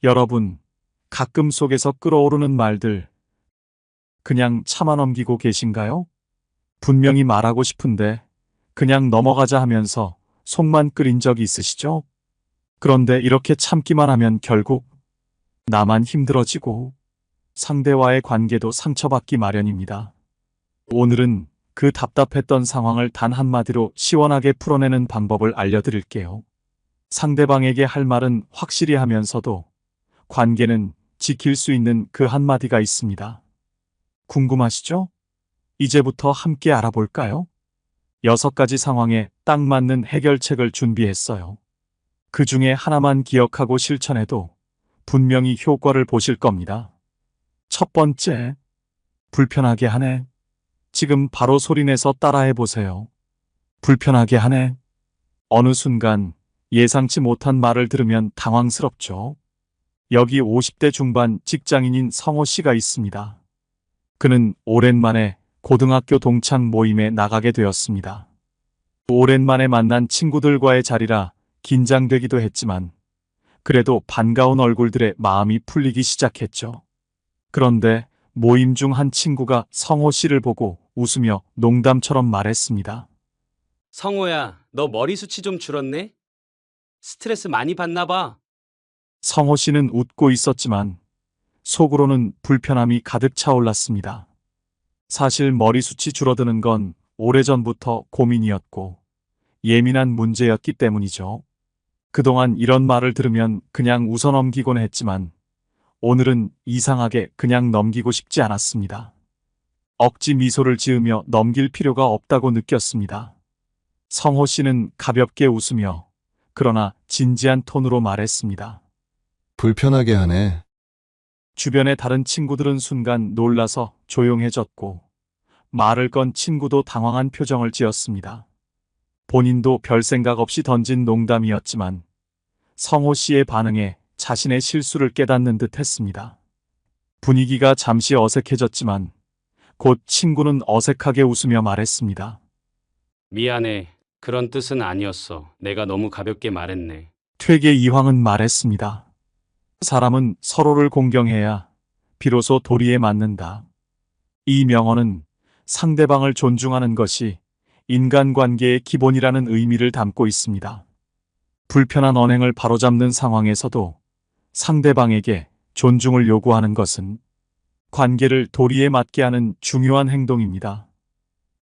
여러분, 가끔 속에서 끓어오르는 말들 그냥 참아 넘기고 계신가요? 분명히 말하고 싶은데 그냥 넘어가자 하면서 속만 끓인 적 있으시죠? 그런데 이렇게 참기만 하면 결국 나만 힘들어지고 상대와의 관계도 상처받기 마련입니다. 오늘은 그 답답했던 상황을 단 한마디로 시원하게 풀어내는 방법을 알려드릴게요. 상대방에게 할 말은 확실히 하면서도 관계는 지킬 수 있는 그 한마디가 있습니다. 궁금하시죠? 이제부터 함께 알아볼까요? 6가지 상황에 딱 맞는 해결책을 준비했어요. 그 중에 하나만 기억하고 실천해도 분명히 효과를 보실 겁니다. 첫 번째, 불편하게 하네. 지금 바로 소리내서 따라해 보세요. 불편하게 하네. 어느 순간 예상치 못한 말을 들으면 당황스럽죠. 여기 50대 중반 직장인인 성호 씨가 있습니다. 그는 오랜만에 고등학교 동창 모임에 나가게 되었습니다. 오랜만에 만난 친구들과의 자리라 긴장되기도 했지만 그래도 반가운 얼굴들의 마음이 풀리기 시작했죠. 그런데 모임 중 한 친구가 성호 씨를 보고 웃으며 농담처럼 말했습니다. 성호야, 너 머리숱이 좀 줄었네? 스트레스 많이 받나 봐. 성호 씨는 웃고 있었지만 속으로는 불편함이 가득 차올랐습니다. 사실 머리숱이 줄어드는 건 오래전부터 고민이었고 예민한 문제였기 때문이죠. 그동안 이런 말을 들으면 그냥 웃어넘기곤 했지만 오늘은 이상하게 그냥 넘기고 싶지 않았습니다. 억지 미소를 지으며 넘길 필요가 없다고 느꼈습니다. 성호 씨는 가볍게 웃으며 그러나 진지한 톤으로 말했습니다. 불편하게 하네. 주변의 다른 친구들은 순간 놀라서 조용해졌고 말을 건 친구도 당황한 표정을 지었습니다. 본인도 별 생각 없이 던진 농담이었지만 성호 씨의 반응에 자신의 실수를 깨닫는 듯 했습니다. 분위기가 잠시 어색해졌지만 곧 친구는 어색하게 웃으며 말했습니다. 미안해. 그런 뜻은 아니었어. 내가 너무 가볍게 말했네. 퇴계 이황은 말했습니다. 사람은 서로를 공경해야 비로소 도리에 맞는다. 이 명언은 상대방을 존중하는 것이 인간관계의 기본이라는 의미를 담고 있습니다. 불편한 언행을 바로잡는 상황에서도 상대방에게 존중을 요구하는 것은 관계를 도리에 맞게 하는 중요한 행동입니다.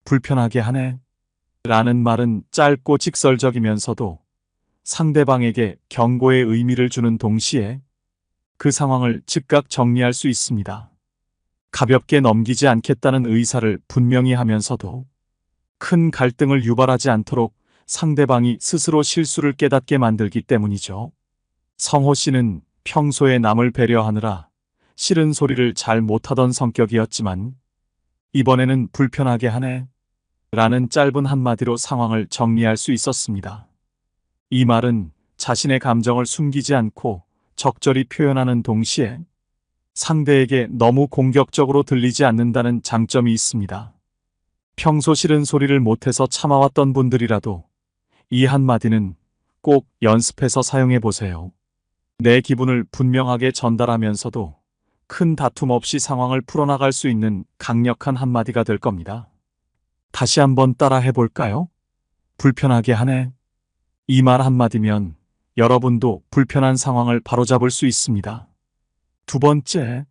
불편하게 하네 라는 말은 짧고 직설적이면서도 상대방에게 경고의 의미를 주는 동시에 그 상황을 즉각 정리할 수 있습니다. 가볍게 넘기지 않겠다는 의사를 분명히 하면서도 큰 갈등을 유발하지 않도록 상대방이 스스로 실수를 깨닫게 만들기 때문이죠. 성호 씨는 평소에 남을 배려하느라 싫은 소리를 잘 못하던 성격이었지만 이번에는 불편하게 하네 라는 짧은 한마디로 상황을 정리할 수 있었습니다. 이 말은 자신의 감정을 숨기지 않고 적절히 표현하는 동시에 상대에게 너무 공격적으로 들리지 않는다는 장점이 있습니다. 평소 싫은 소리를 못해서 참아왔던 분들이라도 이 한마디는 꼭 연습해서 사용해 보세요. 내 기분을 분명하게 전달하면서도 큰 다툼 없이 상황을 풀어나갈 수 있는 강력한 한마디가 될 겁니다. 다시 한번 따라 해볼까요? 불편하게 하네. 이 말 한마디면 여러분도 불편한 상황을 바로잡을 수 있습니다. 두 번째,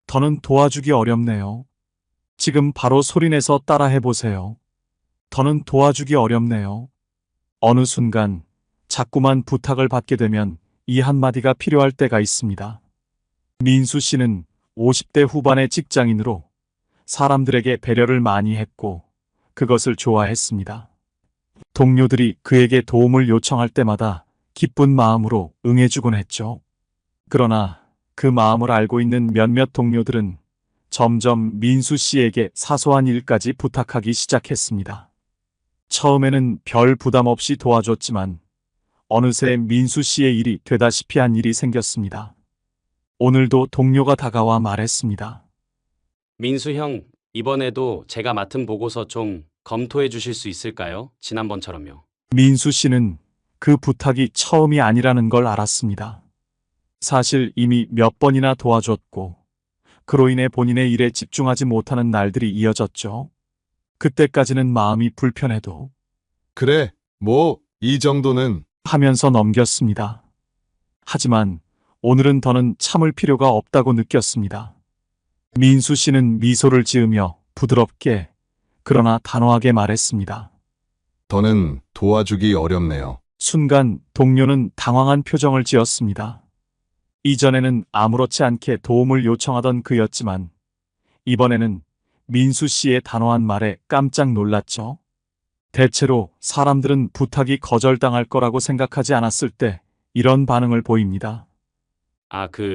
더는 도와주기 어렵네요. 지금 바로 소리내서 따라 해보세요. 더는 도와주기 어렵네요. 어느 순간 자꾸만 부탁을 받게 되면 이 한마디가 필요할 때가 있습니다. 민수 씨는 50대 후반의 직장인으로 사람들에게 배려를 많이 했고 그것을 좋아했습니다. 동료들이 그에게 도움을 요청할 때마다 기쁜 마음으로 응해주곤 했죠. 그러나 그 마음을 알고 있는 몇몇 동료들은 점점 민수 씨에게 사소한 일까지 부탁하기 시작했습니다. 처음에는 별 부담 없이 도와줬지만 어느새 민수 씨의 일이 되다시피 한 일이 생겼습니다. 오늘도 동료가 다가와 말했습니다. 민수 형, 이번에도 제가 맡은 보고서 좀 검토해 주실 수 있을까요? 지난번처럼요. 민수 씨는 그 부탁이 처음이 아니라는 걸 알았습니다. 사실 이미 몇 번이나 도와줬고, 그로 인해 본인의 일에 집중하지 못하는 날들이 이어졌죠. 그때까지는 마음이 불편해도 그래, 뭐, 이 정도는. 하면서 넘겼습니다. 하지만 오늘은 더는 참을 필요가 없다고 느꼈습니다. 민수 씨는 미소를 지으며 부드럽게 그러나 단호하게 말했습니다. 더는 도와주기 어렵네요. 순간 동료는 당황한 표정을 지었습니다. 이전에는 아무렇지 않게 도움을 요청하던 그였지만 이번에는 민수 씨의 단호한 말에 깜짝 놀랐죠. 대체로 사람들은 부탁이 거절당할 거라고 생각하지 않았을 때 이런 반응을 보입니다.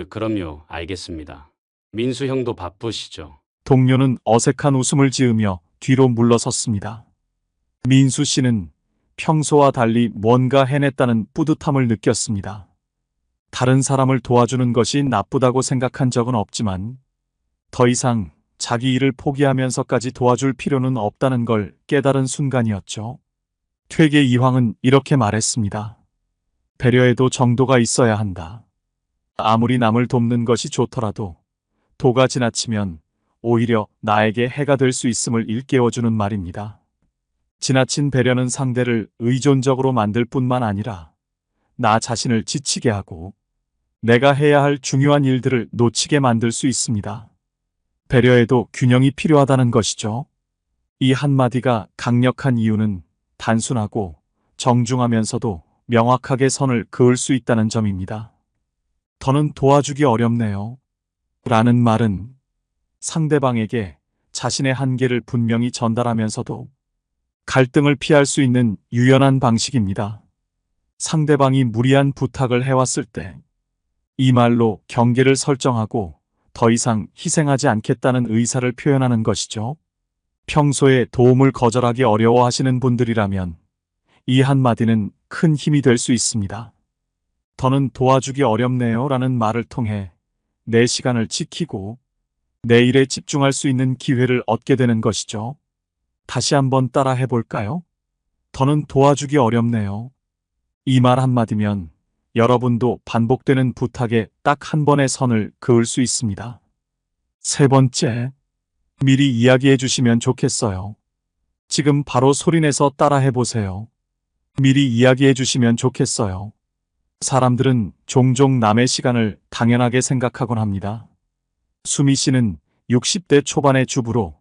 그럼요. 알겠습니다. 민수 형도 바쁘시죠? 동료는 어색한 웃음을 지으며 뒤로 물러섰습니다. 민수 씨는 평소와 달리 뭔가 해냈다는 뿌듯함을 느꼈습니다. 다른 사람을 도와주는 것이 나쁘다고 생각한 적은 없지만 더 이상 자기 일을 포기하면서까지 도와줄 필요는 없다는 걸 깨달은 순간이었죠. 퇴계 이황은 이렇게 말했습니다. 배려에도 정도가 있어야 한다. 아무리 남을 돕는 것이 좋더라도 도가 지나치면 오히려 나에게 해가 될 수 있음을 일깨워주는 말입니다. 지나친 배려는 상대를 의존적으로 만들 뿐만 아니라 나 자신을 지치게 하고 내가 해야 할 중요한 일들을 놓치게 만들 수 있습니다. 배려에도 균형이 필요하다는 것이죠. 이 한마디가 강력한 이유는 단순하고 정중하면서도 명확하게 선을 그을 수 있다는 점입니다. 더는 도와주기 어렵네요. 라는 말은 상대방에게 자신의 한계를 분명히 전달하면서도 갈등을 피할 수 있는 유연한 방식입니다. 상대방이 무리한 부탁을 해왔을 때 이 말로 경계를 설정하고 더 이상 희생하지 않겠다는 의사를 표현하는 것이죠. 평소에 도움을 거절하기 어려워하시는 분들이라면 이 한마디는 큰 힘이 될 수 있습니다. 더는 도와주기 어렵네요 라는 말을 통해 내 시간을 지키고 내 일에 집중할 수 있는 기회를 얻게 되는 것이죠. 다시 한번 따라 해볼까요? 더는 도와주기 어렵네요. 이 말 한마디면 여러분도 반복되는 부탁에 딱 한 번의 선을 그을 수 있습니다. 세 번째, 미리 이야기해 주시면 좋겠어요. 지금 바로 소리내서 따라 해보세요. 미리 이야기해 주시면 좋겠어요. 사람들은 종종 남의 시간을 당연하게 생각하곤 합니다. 수미 씨는 60대 초반의 주부로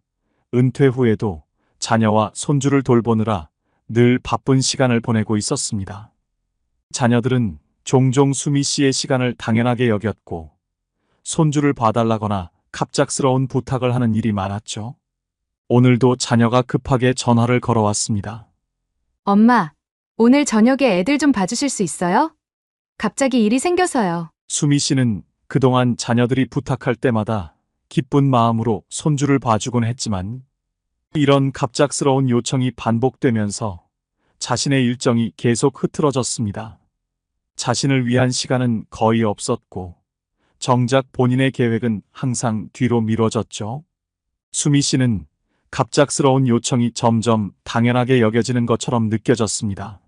은퇴 후에도 자녀와 손주를 돌보느라 늘 바쁜 시간을 보내고 있었습니다. 자녀들은 종종 수미 씨의 시간을 당연하게 여겼고 손주를 봐달라거나 갑작스러운 부탁을 하는 일이 많았죠. 오늘도 자녀가 급하게 전화를 걸어왔습니다. 엄마, 오늘 저녁에 애들 좀 봐주실 수 있어요? 갑자기 일이 생겨서요. 수미 씨는 그동안 자녀들이 부탁할 때마다 기쁜 마음으로 손주를 봐주곤 했지만 이런 갑작스러운 요청이 반복되면서 자신의 일정이 계속 흐트러졌습니다. 자신을 위한 시간은 거의 없었고 정작 본인의 계획은 항상 뒤로 미뤄졌죠. 수미 씨는 갑작스러운 요청이 점점 당연하게 여겨지는 것처럼 느껴졌습니다.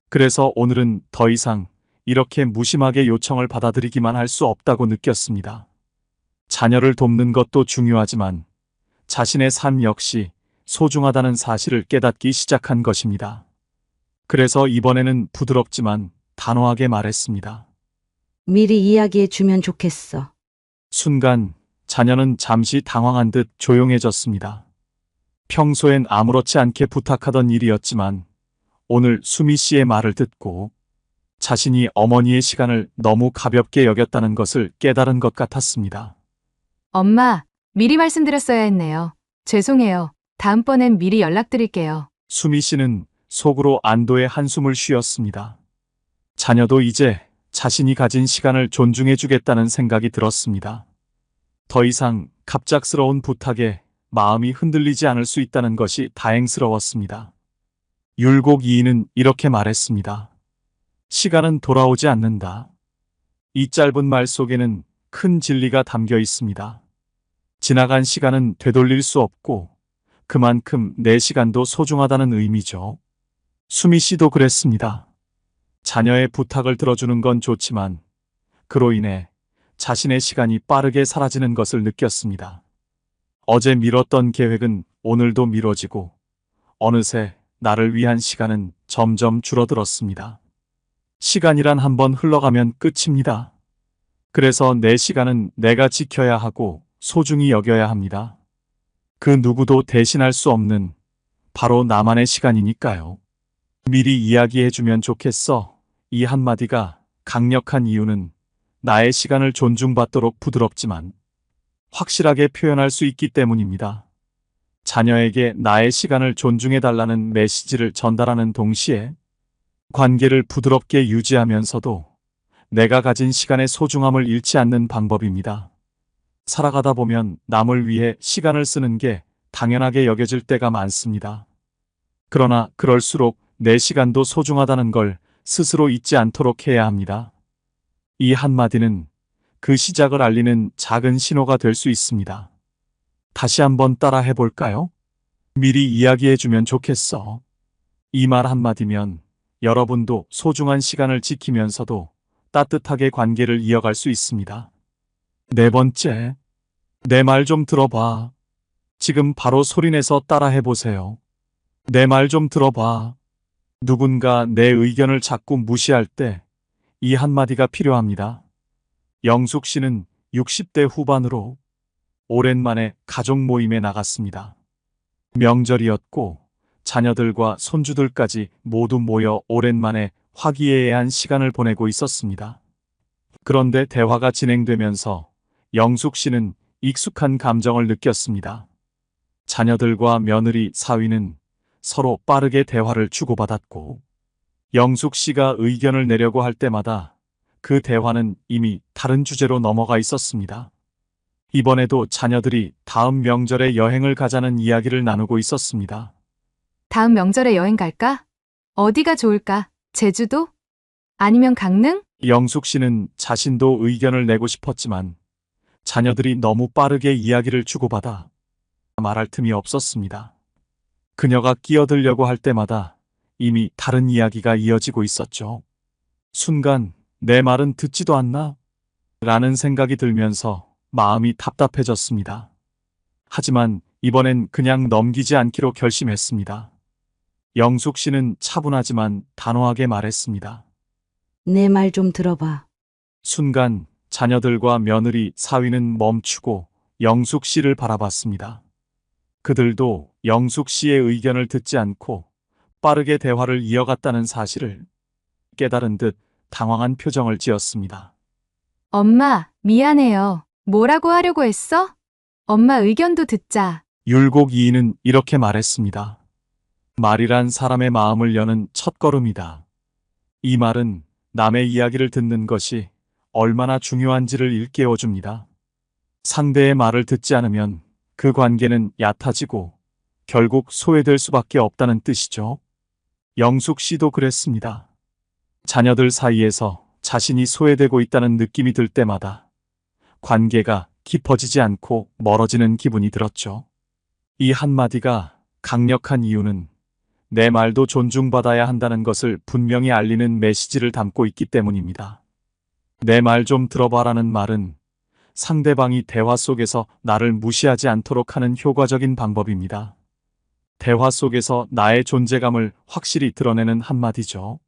그래서 오늘은 더 이상 이렇게 무심하게 요청을 받아들이기만 할 수 없다고 느꼈습니다. 자녀를 돕는 것도 중요하지만 자신의 삶 역시 소중하다는 사실을 깨닫기 시작한 것입니다. 그래서 이번에는 부드럽지만 단호하게 말했습니다. 미리 이야기해 주면 좋겠어. 순간 자녀는 잠시 당황한 듯 조용해졌습니다. 평소엔 아무렇지 않게 부탁하던 일이었지만 오늘 수미 씨의 말을 듣고 자신이 어머니의 시간을 너무 가볍게 여겼다는 것을 깨달은 것 같았습니다. 엄마, 미리 말씀드렸어야 했네요. 죄송해요. 다음번엔 미리 연락드릴게요. 수미 씨는 속으로 안도의 한숨을 쉬었습니다. 자녀도 이제 자신이 가진 시간을 존중해 주겠다는 생각이 들었습니다. 더 이상 갑작스러운 부탁에 마음이 흔들리지 않을 수 있다는 것이 다행스러웠습니다. 율곡 이인은 이렇게 말했습니다. 시간은 돌아오지 않는다. 이 짧은 말 속에는 큰 진리가 담겨 있습니다. 지나간 시간은 되돌릴 수 없고 그만큼 내 시간도 소중하다는 의미죠. 수미 씨도 그랬습니다. 자녀의 부탁을 들어주는 건 좋지만 그로 인해 자신의 시간이 빠르게 사라지는 것을 느꼈습니다. 어제 미뤘던 계획은 오늘도 미뤄지고 어느새 나를 위한 시간은 점점 줄어들었습니다. 시간이란 한번 흘러가면 끝입니다. 그래서 내 시간은 내가 지켜야 하고 소중히 여겨야 합니다. 그 누구도 대신할 수 없는 바로 나만의 시간이니까요. 미리 이야기해주면 좋겠어. 이 한마디가 강력한 이유는 나의 시간을 존중받도록 부드럽지만 확실하게 표현할 수 있기 때문입니다. 자녀에게 나의 시간을 존중해달라는 메시지를 전달하는 동시에 관계를 부드럽게 유지하면서도 내가 가진 시간의 소중함을 잃지 않는 방법입니다. 살아가다 보면 남을 위해 시간을 쓰는 게 당연하게 여겨질 때가 많습니다. 그러나 그럴수록 내 시간도 소중하다는 걸 스스로 잊지 않도록 해야 합니다. 이 한마디는 그 시작을 알리는 작은 신호가 될 수 있습니다. 다시 한번 따라 해볼까요? 미리 이야기해주면 좋겠어. 이 말 한마디면 여러분도 소중한 시간을 지키면서도 따뜻하게 관계를 이어갈 수 있습니다. 네 번째, 내 말 좀 들어봐. 지금 바로 소리내서 따라 해보세요. 내 말 좀 들어봐. 누군가 내 의견을 자꾸 무시할 때 이 한마디가 필요합니다. 영숙 씨는 60대 후반으로 오랜만에 가족 모임에 나갔습니다. 명절이었고 자녀들과 손주들까지 모두 모여 오랜만에 화기애애한 시간을 보내고 있었습니다. 그런데 대화가 진행되면서 영숙 씨는 익숙한 감정을 느꼈습니다. 자녀들과 며느리 사위는 서로 빠르게 대화를 주고받았고 영숙 씨가 의견을 내려고 할 때마다 그 대화는 이미 다른 주제로 넘어가 있었습니다. 이번에도 자녀들이 다음 명절에 여행을 가자는 이야기를 나누고 있었습니다. 다음 명절에 여행 갈까? 어디가 좋을까? 제주도? 아니면 강릉? 영숙 씨는 자신도 의견을 내고 싶었지만 자녀들이 너무 빠르게 이야기를 주고받아 말할 틈이 없었습니다. 그녀가 끼어들려고 할 때마다 이미 다른 이야기가 이어지고 있었죠. 순간 내 말은 듣지도 않나? 라는 생각이 들면서 마음이 답답해졌습니다. 하지만 이번엔 그냥 넘기지 않기로 결심했습니다. 영숙 씨는 차분하지만 단호하게 말했습니다. 내 말 좀 들어봐. 순간 자녀들과 며느리 사위는 멈추고 영숙 씨를 바라봤습니다. 그들도 영숙 씨의 의견을 듣지 않고 빠르게 대화를 이어갔다는 사실을 깨달은 듯 당황한 표정을 지었습니다. 엄마, 미안해요. 뭐라고 하려고 했어? 엄마 의견도 듣자. 율곡 이인은 이렇게 말했습니다. 말이란 사람의 마음을 여는 첫걸음이다. 이 말은 남의 이야기를 듣는 것이 얼마나 중요한지를 일깨워줍니다. 상대의 말을 듣지 않으면 그 관계는 얕아지고 결국 소외될 수밖에 없다는 뜻이죠. 영숙 씨도 그랬습니다. 자녀들 사이에서 자신이 소외되고 있다는 느낌이 들 때마다 관계가 깊어지지 않고 멀어지는 기분이 들었죠. 이 한마디가 강력한 이유는 내 말도 존중받아야 한다는 것을 분명히 알리는 메시지를 담고 있기 때문입니다. 내 말 좀 들어봐라는 말은 상대방이 대화 속에서 나를 무시하지 않도록 하는 효과적인 방법입니다. 대화 속에서 나의 존재감을 확실히 드러내는 한마디죠.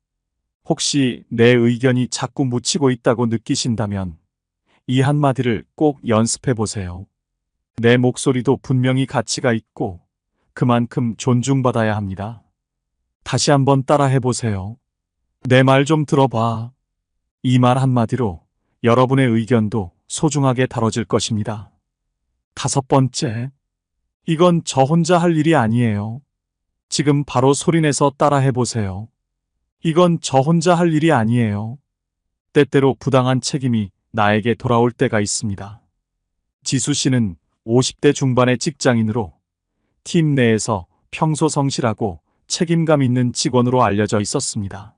혹시 내 의견이 자꾸 묻히고 있다고 느끼신다면 이 한마디를 꼭 연습해 보세요. 내 목소리도 분명히 가치가 있고 그만큼 존중받아야 합니다. 다시 한번 따라 해보세요. 내 말 좀 들어봐. 이 말 한마디로 여러분의 의견도 소중하게 다뤄질 것입니다. 다섯 번째, 이건 저 혼자 할 일이 아니에요. 지금 바로 소리내서 따라 해보세요. 이건 저 혼자 할 일이 아니에요. 때때로 부당한 책임이 나에게 돌아올 때가 있습니다. 지수 씨는 50대 중반의 직장인으로 팀 내에서 평소 성실하고 책임감 있는 직원으로 알려져 있었습니다.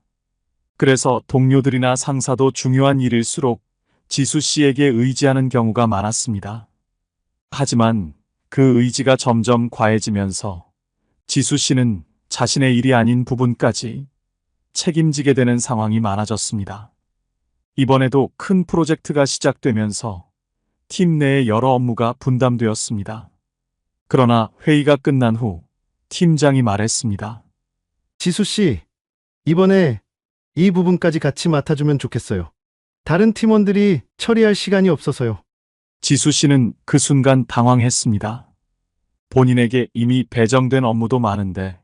그래서 동료들이나 상사도 중요한 일일수록 지수 씨에게 의지하는 경우가 많았습니다. 하지만 그 의지가 점점 과해지면서 지수 씨는 자신의 일이 아닌 부분까지 책임지게 되는 상황이 많아졌습니다. 이번에도 큰 프로젝트가 시작되면서 팀 내의 여러 업무가 분담되었습니다. 그러나 회의가 끝난 후 팀장이 말했습니다. 지수 씨, 이번에 이 부분까지 같이 맡아주면 좋겠어요. 다른 팀원들이 처리할 시간이 없어서요. 지수 씨는 그 순간 당황했습니다. 본인에게 이미 배정된 업무도 많은데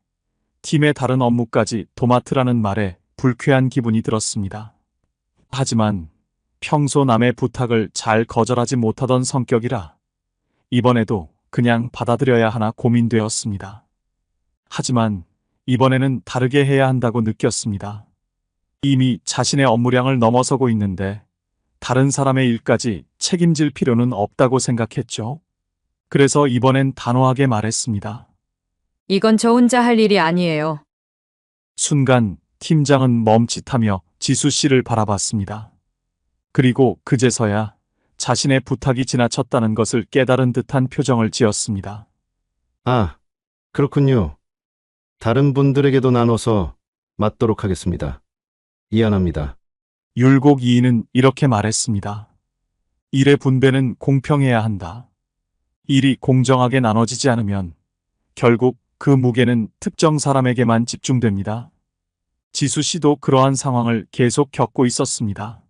팀의 다른 업무까지 도맡으라는 말에 불쾌한 기분이 들었습니다. 하지만 평소 남의 부탁을 잘 거절하지 못하던 성격이라 이번에도 그냥 받아들여야 하나 고민되었습니다. 하지만 이번에는 다르게 해야 한다고 느꼈습니다. 이미 자신의 업무량을 넘어서고 있는데 다른 사람의 일까지 책임질 필요는 없다고 생각했죠. 그래서 이번엔 단호하게 말했습니다. 이건 저 혼자 할 일이 아니에요. 순간 팀장은 멈칫하며 지수 씨를 바라봤습니다. 그리고 그제서야 자신의 부탁이 지나쳤다는 것을 깨달은 듯한 표정을 지었습니다. 아, 그렇군요. 다른 분들에게도 나눠서 맡도록 하겠습니다. 미안합니다. 율곡 2인은 이렇게 말했습니다. 일의 분배는 공평해야 한다. 일이 공정하게 나눠지지 않으면 결국 그 무게는 특정 사람에게만 집중됩니다. 지수 씨도 그러한 상황을 계속 겪고 있었습니다.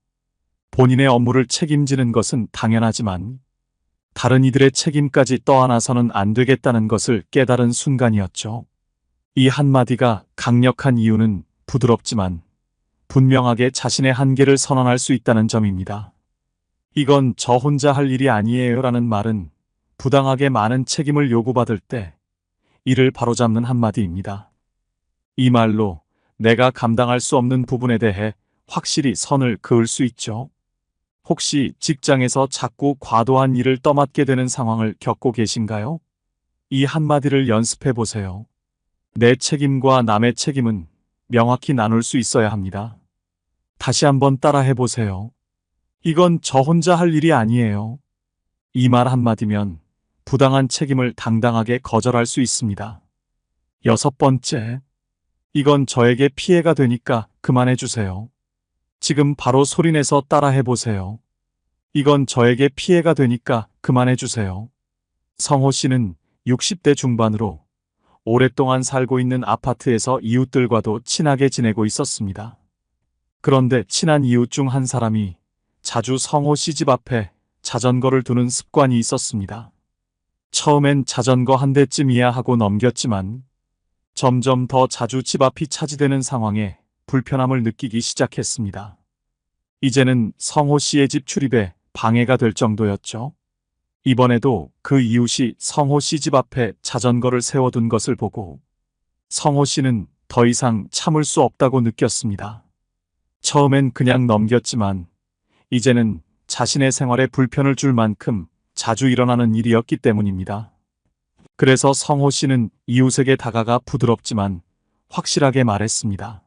본인의 업무를 책임지는 것은 당연하지만 다른 이들의 책임까지 떠안아서는 안 되겠다는 것을 깨달은 순간이었죠. 이 한마디가 강력한 이유는 부드럽지만 분명하게 자신의 한계를 선언할 수 있다는 점입니다. 이건 저 혼자 할 일이 아니에요 라는 말은 부당하게 많은 책임을 요구받을 때 이를 바로잡는 한마디입니다. 이 말로 내가 감당할 수 없는 부분에 대해 확실히 선을 그을 수 있죠. 혹시 직장에서 자꾸 과도한 일을 떠맡게 되는 상황을 겪고 계신가요? 이 한마디를 연습해 보세요. 내 책임과 남의 책임은 명확히 나눌 수 있어야 합니다. 다시 한번 따라해 보세요. 이건 저 혼자 할 일이 아니에요. 이 말 한마디면 부당한 책임을 당당하게 거절할 수 있습니다. 6번째, 이건 저에게 피해가 되니까 그만해 주세요. 지금 바로 소리내서 따라해 보세요. 이건 저에게 피해가 되니까 그만해 주세요. 성호 씨는 60대 중반으로 오랫동안 살고 있는 아파트에서 이웃들과도 친하게 지내고 있었습니다. 그런데 친한 이웃 중 한 사람이 자주 성호 씨 집 앞에 자전거를 두는 습관이 있었습니다. 처음엔 자전거 한 대쯤이야 하고 넘겼지만 점점 더 자주 집 앞이 차지되는 상황에 불편함을 느끼기 시작했습니다. 이제는 성호 씨의 집 출입에 방해가 될 정도였죠. 이번에도 그 이웃이 성호 씨 집 앞에 자전거를 세워둔 것을 보고 성호 씨는 더 이상 참을 수 없다고 느꼈습니다. 처음엔 그냥 넘겼지만 이제는 자신의 생활에 불편을 줄 만큼 자주 일어나는 일이었기 때문입니다. 그래서 성호 씨는 이웃에게 다가가 부드럽지만 확실하게 말했습니다.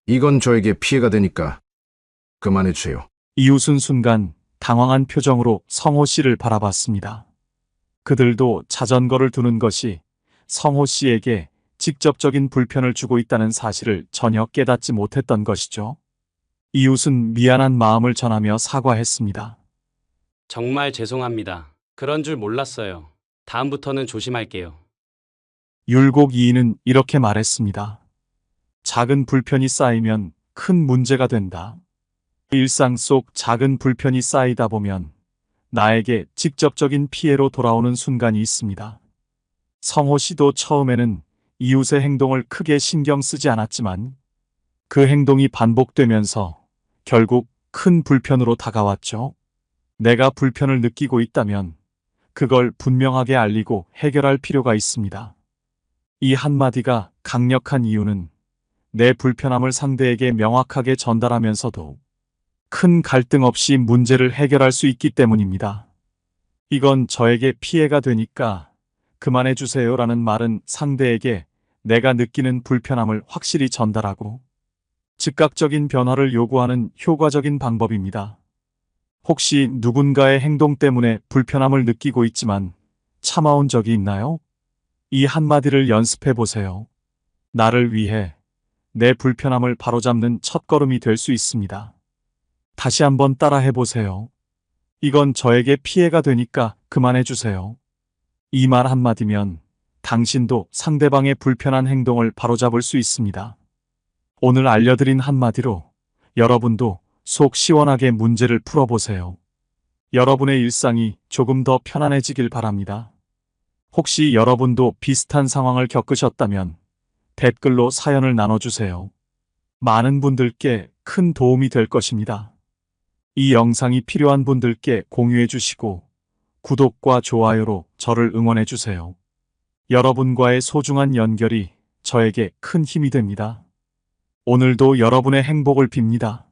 이건 저에게 피해가 되니까 그만해 주세요. 이웃은 순간 당황한 표정으로 성호 씨를 바라봤습니다. 그들도 자전거를 두는 것이 성호 씨에게 직접적인 불편을 주고 있다는 사실을 전혀 깨닫지 못했던 것이죠. 이웃은 미안한 마음을 전하며 사과했습니다. 정말 죄송합니다. 그런 줄 몰랐어요. 다음부터는 조심할게요. 율곡 2인은 이렇게 말했습니다. 작은 불편이 쌓이면 큰 문제가 된다. 일상 속 작은 불편이 쌓이다 보면 나에게 직접적인 피해로 돌아오는 순간이 있습니다. 성호 씨도 처음에는 이웃의 행동을 크게 신경 쓰지 않았지만 그 행동이 반복되면서 결국 큰 불편으로 다가왔죠. 내가 불편을 느끼고 있다면 그걸 분명하게 알리고 해결할 필요가 있습니다. 이 한마디가 강력한 이유는 내 불편함을 상대에게 명확하게 전달하면서도 큰 갈등 없이 문제를 해결할 수 있기 때문입니다. 이건 저에게 피해가 되니까 그만해 주세요라는 말은 상대에게 내가 느끼는 불편함을 확실히 전달하고 즉각적인 변화를 요구하는 효과적인 방법입니다. 혹시 누군가의 행동 때문에 불편함을 느끼고 있지만 참아온 적이 있나요? 이 한마디를 연습해 보세요. 나를 위해 내 불편함을 바로잡는 첫걸음이 될 수 있습니다. 다시 한번 따라 해보세요. 이건 저에게 피해가 되니까 그만해 주세요. 이 말 한마디면 당신도 상대방의 불편한 행동을 바로잡을 수 있습니다. 오늘 알려드린 한마디로 여러분도 속 시원하게 문제를 풀어보세요. 여러분의 일상이 조금 더 편안해지길 바랍니다. 혹시 여러분도 비슷한 상황을 겪으셨다면 댓글로 사연을 나눠주세요. 많은 분들께 큰 도움이 될 것입니다. 이 영상이 필요한 분들께 공유해 주시고 구독과 좋아요로 저를 응원해 주세요. 여러분과의 소중한 연결이 저에게 큰 힘이 됩니다. 오늘도 여러분의 행복을 빕니다.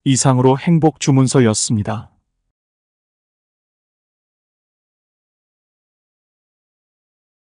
이상으로 행복 주문서였습니다.